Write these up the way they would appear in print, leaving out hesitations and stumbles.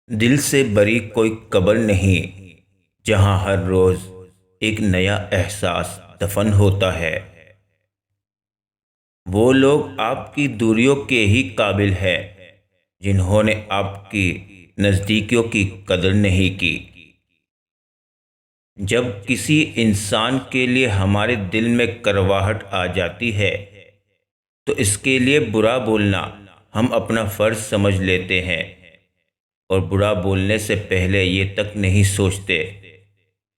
دل سے بری کوئی قبر نہیں جہاں ہر روز ایک نیا احساس دفن ہوتا ہے۔ وہ لوگ آپ کی دوریوں کے ہی قابل ہے جنہوں نے آپ کی نزدیکیوں کی قدر نہیں کی۔ جب کسی انسان کے لیے ہمارے دل میں کرواہٹ آ جاتی ہے تو اس کے لیے برا بولنا ہم اپنا فرض سمجھ لیتے ہیں، اور برا بولنے سے پہلے یہ تک نہیں سوچتے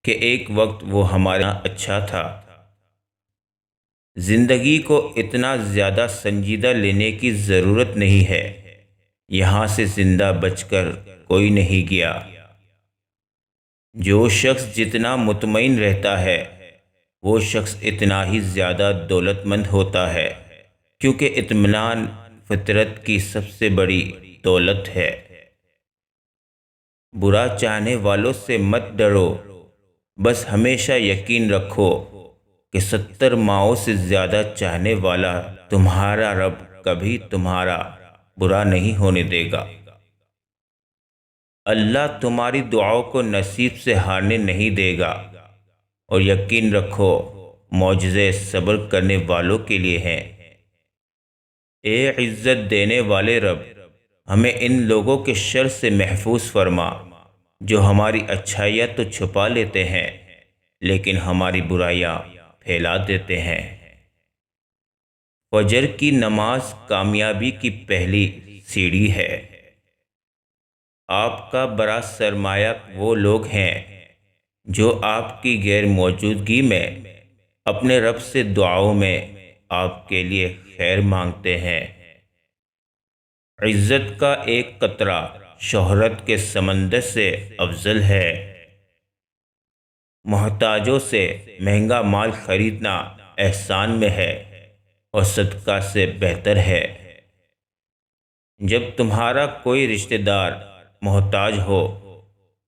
کہ ایک وقت وہ ہمارا اچھا تھا۔ زندگی کو اتنا زیادہ سنجیدہ لینے کی ضرورت نہیں ہے، یہاں سے زندہ بچ کر کوئی نہیں گیا۔ جو شخص جتنا مطمئن رہتا ہے وہ شخص اتنا ہی زیادہ دولت مند ہوتا ہے، کیونکہ اطمینان فطرت کی سب سے بڑی دولت ہے۔ برا چاہنے والوں سے مت ڈرو، بس ہمیشہ یقین رکھو کہ 70 ماؤں سے زیادہ چاہنے والا تمہارا رب کبھی تمہارا برا نہیں ہونے دے گا۔ اللہ تمہاری دعاؤں کو نصیب سے ہارنے نہیں دے گا، اور یقین رکھو معجزے صبر کرنے والوں کے لیے ہیں۔ اے عزت دینے والے رب، ہمیں ان لوگوں کے شر سے محفوظ فرما جو ہماری اچھائیاں تو چھپا لیتے ہیں لیکن ہماری برائیاں پھیلا دیتے ہیں۔ فجر کی نماز کامیابی کی پہلی سیڑھی ہے۔ آپ کا بڑا سرمایہ وہ لوگ ہیں جو آپ کی غیر موجودگی میں اپنے رب سے دعاؤں میں آپ کے لیے خیر مانگتے ہیں۔ عزت کا ایک قطرہ شہرت کے سمندر سے افضل ہے۔ محتاجوں سے مہنگا مال خریدنا احسان میں ہے اور صدقہ سے بہتر ہے۔ جب تمہارا کوئی رشتہ دار محتاج ہو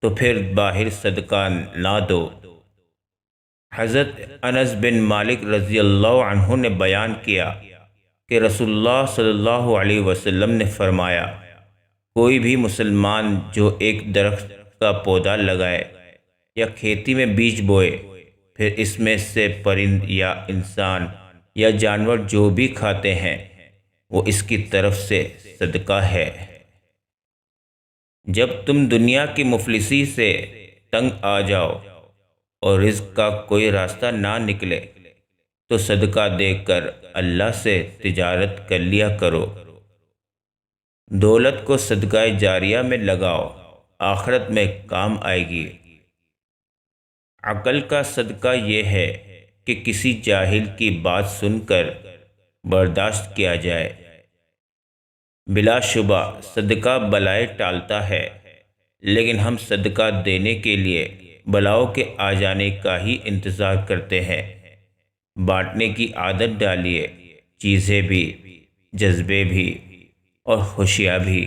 تو پھر باہر صدقہ نہ دو۔ حضرت انس بن مالک رضی اللہ عنہ نے بیان کیا کہ رسول اللہ صلی اللہ علیہ وسلم نے فرمایا، کوئی بھی مسلمان جو ایک درخت کا پودا لگائے یا کھیتی میں بیج بوئے، پھر اس میں سے پرند یا انسان یا جانور جو بھی کھاتے ہیں وہ اس کی طرف سے صدقہ ہے۔ جب تم دنیا کی مفلسی سے تنگ آ جاؤ اور رزق کا کوئی راستہ نہ نکلے تو صدقہ دے کر اللہ سے تجارت کر لیا کرو۔ دولت کو صدقہ جاریہ میں لگاؤ، آخرت میں کام آئے گی۔ عقل کا صدقہ یہ ہے کہ کسی جاہل کی بات سن کر برداشت کیا جائے۔ بلا شبہ صدقہ بلائیں ٹالتا ہے، لیکن ہم صدقہ دینے کے لیے بلاؤں کے آ جانے کا ہی انتظار کرتے ہیں۔ بانٹنے کی عادت ڈالیے، چیزیں بھی، جذبے بھی اور خوشیاں بھی۔